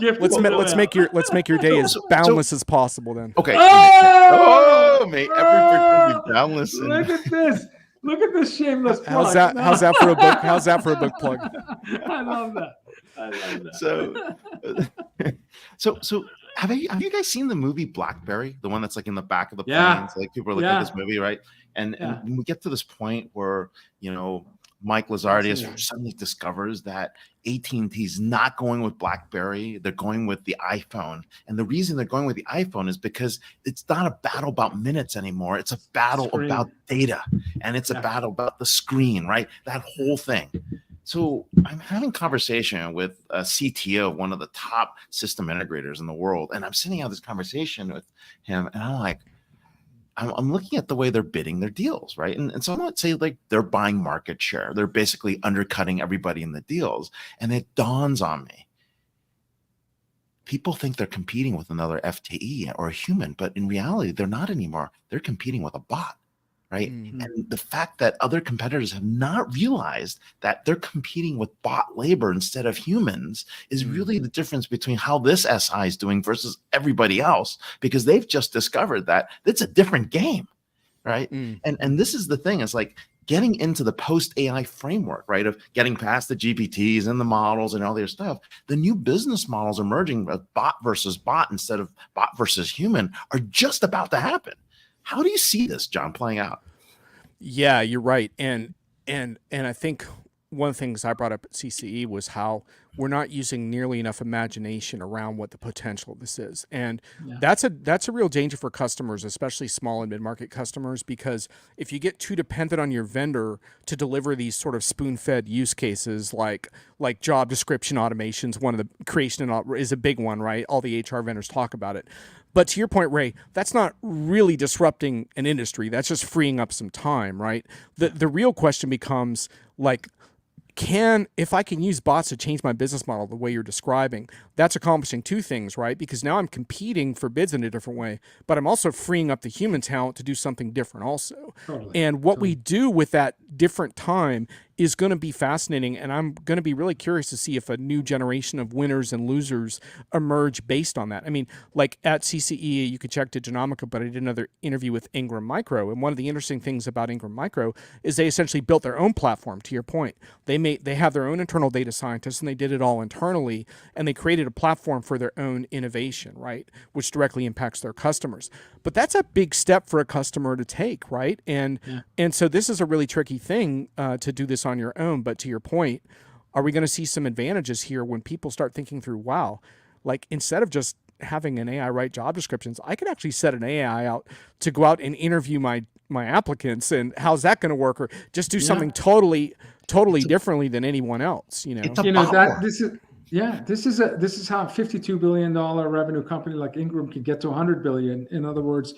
Let's make your day as boundless as possible then. Okay. May every birthday be boundless. Look at this shameless plug. How's that for a book? How's that for a book plug? I love that. So have you guys seen the movie Blackberry? The one that's like in the back of the planes? Yeah. Like people are looking at this movie, right? And when we get to this point where, Mike Lazardi Fascinating. suddenly discovers that AT&T is not going with BlackBerry. They're going with the iPhone. And the reason they're going with the iPhone is because it's not a battle about minutes anymore. It's a battle Screen. about data. And it's a Yeah. battle about the screen, right? That whole thing. So I'm having conversation with a CTO, one of the top system integrators in the world. And I'm sitting out this conversation with him. And I'm like, I'm looking at the way they're bidding their deals, right? And so I would say like they're buying market share. They're basically undercutting everybody in the deals. And it dawns on me. People think they're competing with another FTE or a human, but in reality, they're not anymore. They're competing with a bot, right? Mhm. And the fact that other competitors have not realized that they're competing with bot labor instead of humans is really the difference between how this SI is doing versus everybody else, because they've just discovered that it's a different game, right? And this is the thing, is like getting into the post AI framework, right? Of getting past the GPTs and the models and all their stuff. The new business models emerging of bot versus bot instead of bot versus human are just about to happen. How do you see this, Jon, playing out? Yeah, you're right. And I think one of the things I brought up at CCE was how we're not using nearly enough imagination around what the potential of this is. And that's a real danger for customers, especially small and mid-market customers, because if you get too dependent on your vendor to deliver these sort of spoon-fed use cases like job description automations, one of the creation is a big one, right? All the HR vendors talk about it. But to your point, Ray, that's not really disrupting an industry. That's just freeing up some time, right? The real question becomes like, if I can use bots to change my business model the way you're describing, that's accomplishing two things, right? Because now I'm competing for bids in a different way, but I'm also freeing up the human talent to do something different also. Totally. And what we do with that different time is going to be fascinating. And I'm going to be really curious to see if a new generation of winners and losers emerge based on that. I mean, like at CCE, you could check Diginomica, but I did another interview with Ingram Micro. And one of the interesting things about Ingram Micro is they essentially built their own platform, to your point. They have their own internal data scientists, and they did it all internally, and they created a platform for their own innovation, right? Which directly impacts their customers. But that's a big step for a customer to take, right? And so this is a really tricky thing to do this on your own. But to your point, are we going to see some advantages here when people start thinking through, wow, like instead of just having an AI write job descriptions, I could actually set an AI out to go out and interview my applicants, and how's that going to work? Or just do something totally differently than anyone else, you know? This is how a $52 billion revenue company like Ingram could get to $100 billion. In other words,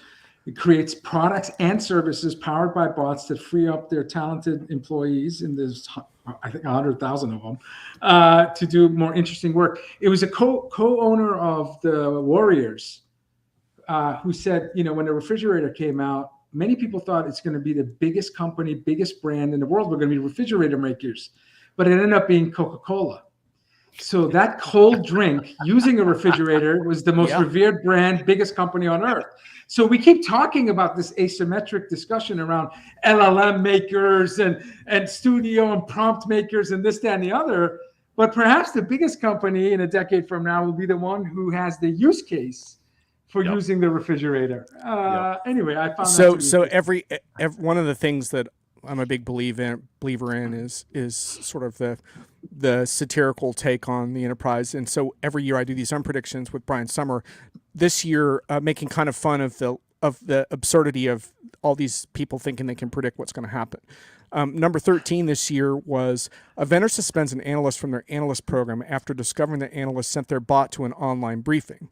it creates products and services powered by bots that free up their talented employees, and there's, I think, 100,000 of them, to do more interesting work. It was a co-owner of the Warriors who said, when the refrigerator came out, many people thought it's going to be the biggest company, biggest brand in the world. We're going to be refrigerator makers, but it ended up being Coca-Cola. So that cold drink using a refrigerator was the most revered brand, biggest company on earth. So we keep talking about this asymmetric discussion around LLM makers and studio and prompt makers and this, that, and the other. But perhaps the biggest company in a decade from now will be the one who has the use case for using the refrigerator. Anyway, I found so every one of the things that I'm a big believer in is sort of the satirical take on the enterprise. And so every year I do these predictions with Brian Summer. This year, making kind of fun of the absurdity of all these people thinking they can predict what's going to happen. Number 13 this year was a vendor suspends an analyst from their analyst program after discovering the analyst sent their bot to an online briefing.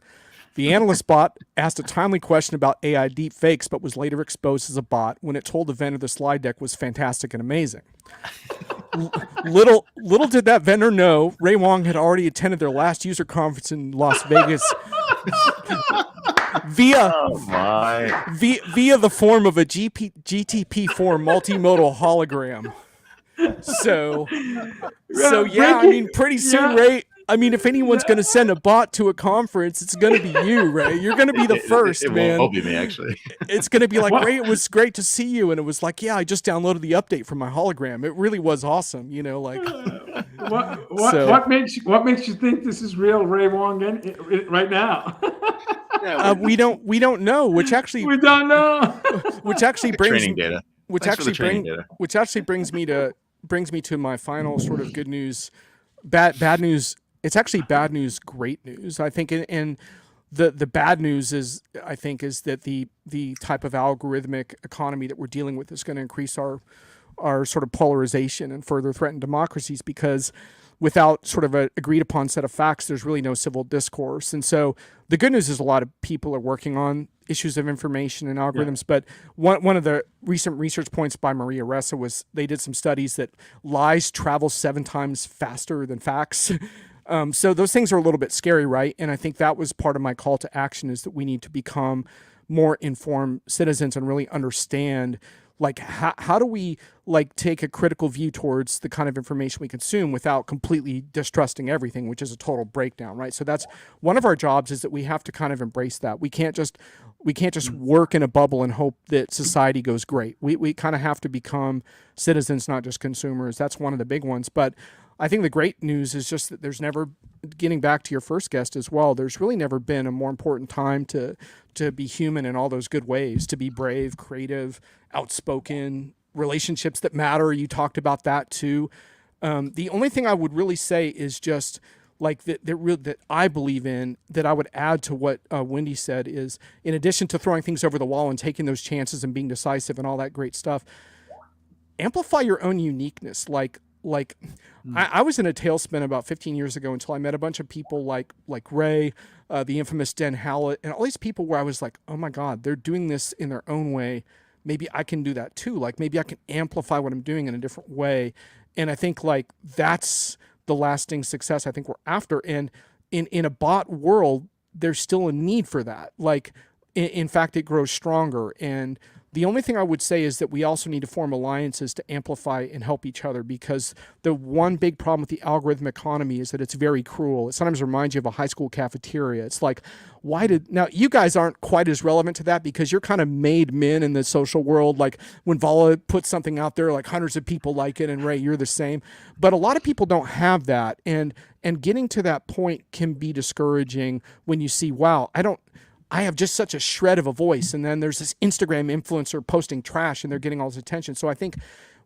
The analyst bot asked a timely question about AI deepfakes, but was later exposed as a bot when it told the vendor the slide deck was fantastic and amazing. Little did that vendor know, Ray Wang had already attended their last user conference in Las Vegas via the form of a GTP4 multimodal hologram. So yeah, I mean, pretty soon, Ray. I mean, if anyone's going to send a bot to a conference, it's going to be you, Ray. You're going to be the first, man. It won't be me, actually. It's going to be like, Ray, it was great to see you. And it was like, yeah, I just downloaded the update from my hologram. It really was awesome, like. What makes you think this is real Ray Wang right now? We don't know, which actually we don't know. Which actually brings training data. Which actually brings me to brings me to my final sort of good news, bad news. It's actually bad news, great news. I think, and the bad news is, I think, is that the type of algorithmic economy that we're dealing with is going to increase our sort of polarization and further threaten democracies, because without sort of a agreed upon set of facts, there's really no civil discourse. And so the good news is a lot of people are working on issues of information and algorithms. But one of the recent research points by Maria Ressa was they did some studies that lies travel 7 times faster than facts. So those things are a little bit scary, right? And I think that was part of my call to action, is that we need to become more informed citizens and really understand, like, how do we like take a critical view towards the kind of information we consume without completely distrusting everything, which is a total breakdown, right? So that's one of our jobs, is that we have to kind of embrace that. We can't just work in a bubble and hope that society goes great. We kind of have to become citizens, not just consumers. That's one of the big ones. But I think the great news is just that there's never, getting back to your first guest as well, there's really never been a more important time to be human in all those good ways, to be brave, creative, outspoken, relationships that matter. You talked about that too. The only thing I would really say is just like that I believe in, that I would add to what Wendy said, is in addition to throwing things over the wall and taking those chances and being decisive and all that great stuff, amplify your own uniqueness. I was in a tailspin about 15 years ago until I met a bunch of people like Ray, the infamous Den Hallett, and all these people where I was like, oh my God, they're doing this in their own way. Maybe I can do that too. Like, maybe I can amplify what I'm doing in a different way. And I think like that's the lasting success I think we're after. And in a bot world, there's still a need for that. Like, in fact, it grows stronger. And the only thing I would say is that we also need to form alliances to amplify and help each other, because the one big problem with the algorithm economy is that it's very cruel. It sometimes reminds you of a high school cafeteria. It's like, now you guys aren't quite as relevant to that because you're kind of made men in the social world. Like when Vala puts something out there, like hundreds of people like it, and Ray, you're the same. But a lot of people don't have that. And getting to that point can be discouraging when you see, wow, I have just such a shred of a voice. And then there's this Instagram influencer posting trash and they're getting all this attention. So I think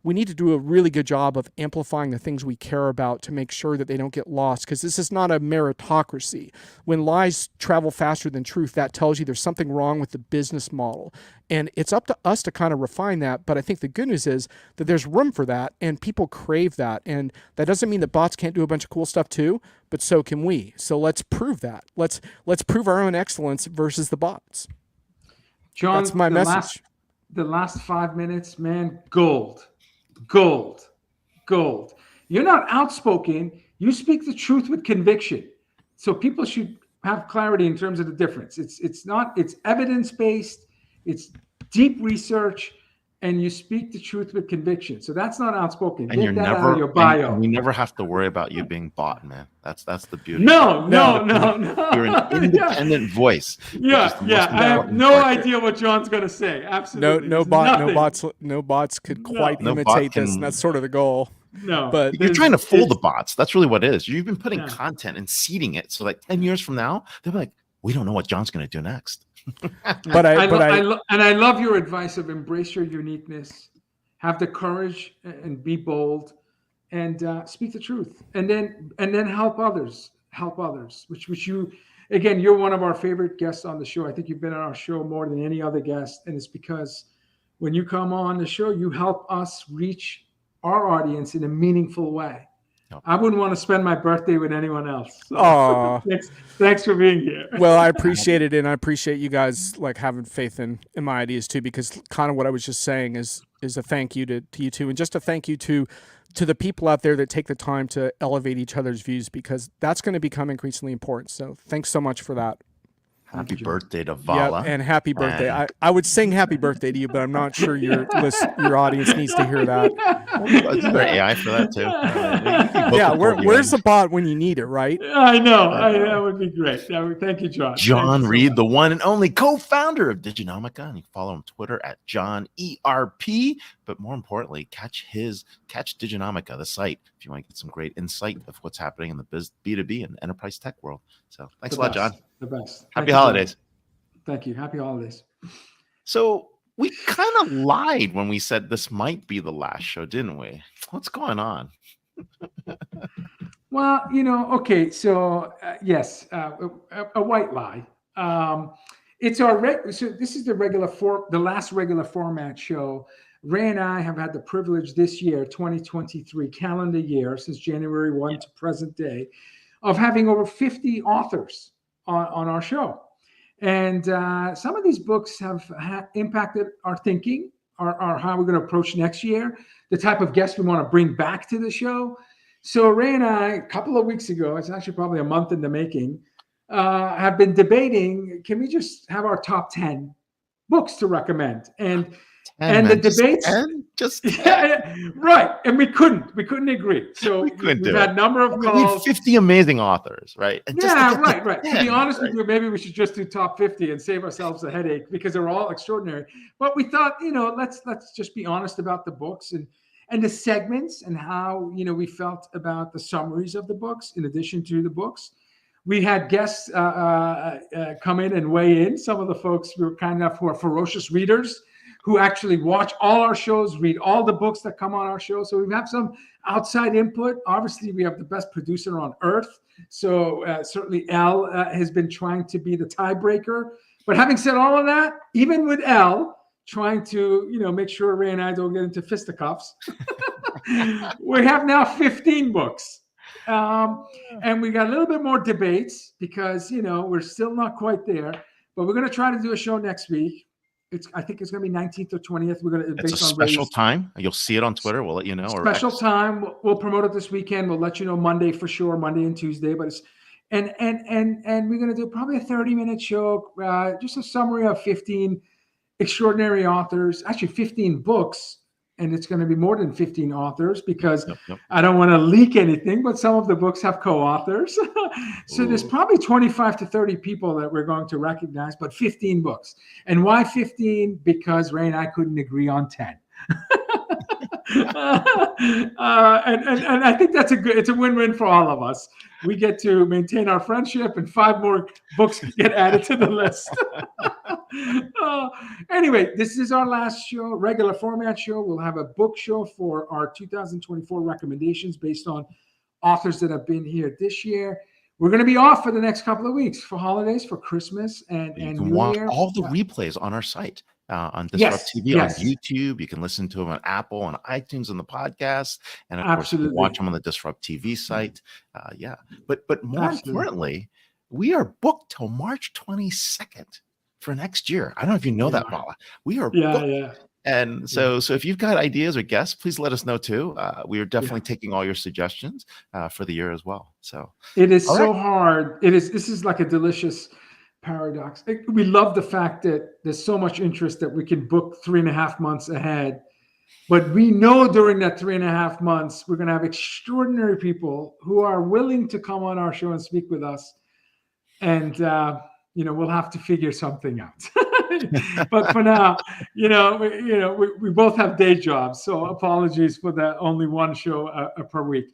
we need to do a really good job of amplifying the things we care about to make sure that they don't get lost, because this is not a meritocracy. When lies travel faster than truth, that tells you there's something wrong with the business model. And it's up to us to kind of refine that. But I think the good news is that there's room for that and people crave that. And that doesn't mean that bots can't do a bunch of cool stuff too, but so can we. So let's prove that. Let's prove our own excellence versus the bots. Jon, that's my message. The last 5 minutes, man, gold. You're not outspoken. You speak the truth with conviction. So people should have clarity in terms of the difference. It's evidence-based, it's deep research, and you speak the truth with conviction. So that's not outspoken. And Get that out of your bio. And we never have to worry about you being bought, man. That's the beauty. No. You're an independent voice. Yeah. I have no idea what Jon's going to say. Absolutely. No bots could quite imitate this, and that's sort of the goal. No, but you're trying to fool the bots. That's really what it is. You've been putting content and seeding it. So like 10 years from now, they'll be like, we don't know what Jon's going to do next. But I love your advice of embrace your uniqueness, have the courage and be bold, and speak the truth, and then help others. Which you, again, you're one of our favorite guests on the show. I think you've been on our show more than any other guest, and it's because when you come on the show, you help us reach our audience in a meaningful way. Yep. I wouldn't want to spend my birthday with anyone else. So thanks for being here. Well, I appreciate it, and I appreciate you guys like having faith in my ideas too, because kind of what I was just saying is a thank you to you two, and just a thank you to the people out there that take the time to elevate each other's views, because that's going to become increasingly important. So thanks so much for that. Happy birthday to Vala. Yeah, and happy birthday. I would sing happy birthday to you, but I'm not sure your audience needs to hear that. Is there AI for that too? Yeah, where's the bot when you need it, right? I know. That would be great. Thank you, Jon. Jon Reed, the one and only co-founder of Diginomica, and you can follow him on Twitter at Jon ERP. But more importantly, catch Diginomica, the site, if you want to get some great insight of what's happening in the B2B and enterprise tech world. So thanks a lot, Jon. The best. Happy holidays. Thank you. Happy holidays. So We kind of lied when we said this might be the last show, didn't we? What's going on? Well, okay. So yes, a white lie. It's our so this is the last regular format show. Ray and I have had the privilege this year, 2023 calendar year, since January 1 to present day, of having over 50 authors on our show. And some of these books have impacted our thinking, our how we're going to approach next year, the type of guests we want to bring back to the show. So Ray and I, a couple of weeks ago, it's actually probably a month in the making, have been debating, can we just have our top 10 books to recommend? And the debates, just yeah, right. And we couldn't agree. So we've had a number of calls. We have 50 amazing authors, right? And right. To be honest with you, maybe we should just do top 50 and save ourselves a headache because they're all extraordinary. But we thought, let's just be honest about the books and the segments and how, we felt about the summaries of the books in addition to the books. We had guests come in and weigh in. Some of the folks we were kind enough who are ferocious readers, who actually watch all our shows, read all the books that come on our show. So we have some outside input. Obviously, we have the best producer on earth. So certainly Elle has been trying to be the tiebreaker. But having said all of that, even with Elle trying to, make sure Ray and I don't get into fisticuffs, we have now 15 books. And we got a little bit more debates because, we're still not quite there. But we're going to try to do a show next week. I think it's going to be 19th or 20th. We're going to. It's a special time. You'll see it on Twitter. We'll let you know. Special time. We'll promote it this weekend. We'll let you know Monday for sure. Monday and Tuesday. But it's and we're going to do probably a 30-minute show. Just a summary of 15 extraordinary authors. Actually, 15 books. And it's going to be more than 15 authors because I don't want to leak anything, but some of the books have co-authors. So there's probably 25 to 30 people that we're going to recognize, but 15 books. And why 15? Because Ray and I couldn't agree on 10. And I think it's a win-win for all of us. We get to maintain our friendship and 5 more books get added to the list. Anyway, this is our last show, regular format show. We'll have a book show for our 2024 recommendations based on authors that have been here this year. We're going to be off for the next couple of weeks for holidays, for Christmas and New Year. All the replays on our site. On DisrupTV, on YouTube. You can listen to them on Apple, on iTunes, on the podcast. And of course, you can watch them on the DisrupTV site. But more importantly, we are booked till March 22nd for next year. I don't know if you know that, Vala. We are booked. And so if you've got ideas or guests, please let us know too. We are definitely taking all your suggestions for the year as well. So it is so hard. This is like a delicious paradox. We love the fact that there's so much interest that we can book 3.5 months ahead. But we know during that 3.5 months, we're going to have extraordinary people who are willing to come on our show and speak with us. And, we'll have to figure something out. But for now, we both have day jobs. So apologies for the only one show per week.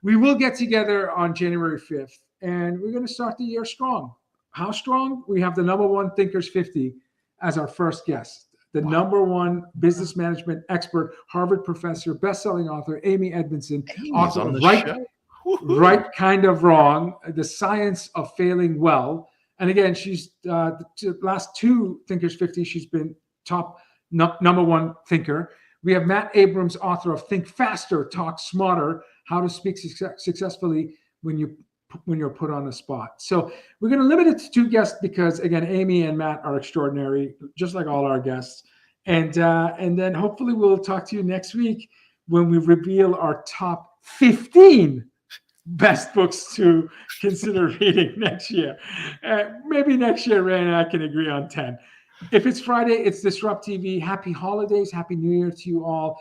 We will get together on January 5th, and we're going to start the year strong. How strong? We have the #1 Thinkers 50 as our first guest. The #1 business management expert, Harvard professor, best-selling author, Amy Edmondson, author of Right Kind of Wrong, The Science of Failing Well. And again, she's the last 2 Thinkers 50, she's been top #1 thinker. We have Matt Abrams, author of Think Faster, Talk Smarter, How to Speak Successfully When You're Put on the Spot. So we're going to limit it to 2 guests because, again, Amy and Matt are extraordinary, just like all our guests. And then hopefully we'll talk to you next week when we reveal our top 15 best books to consider reading next year. Maybe next year, Ray and I can agree on 10. If it's Friday, it's DisrupTV. Happy holidays. Happy New Year to you all.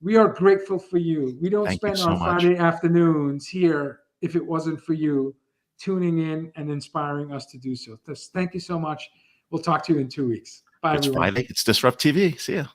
We are grateful for you. We don't spend our Friday afternoons here if it wasn't for you tuning in and inspiring us to do so. Thank you so much. We'll talk to you in 2 weeks. Bye, everyone. It's Friday. It's DisrupTV. See ya.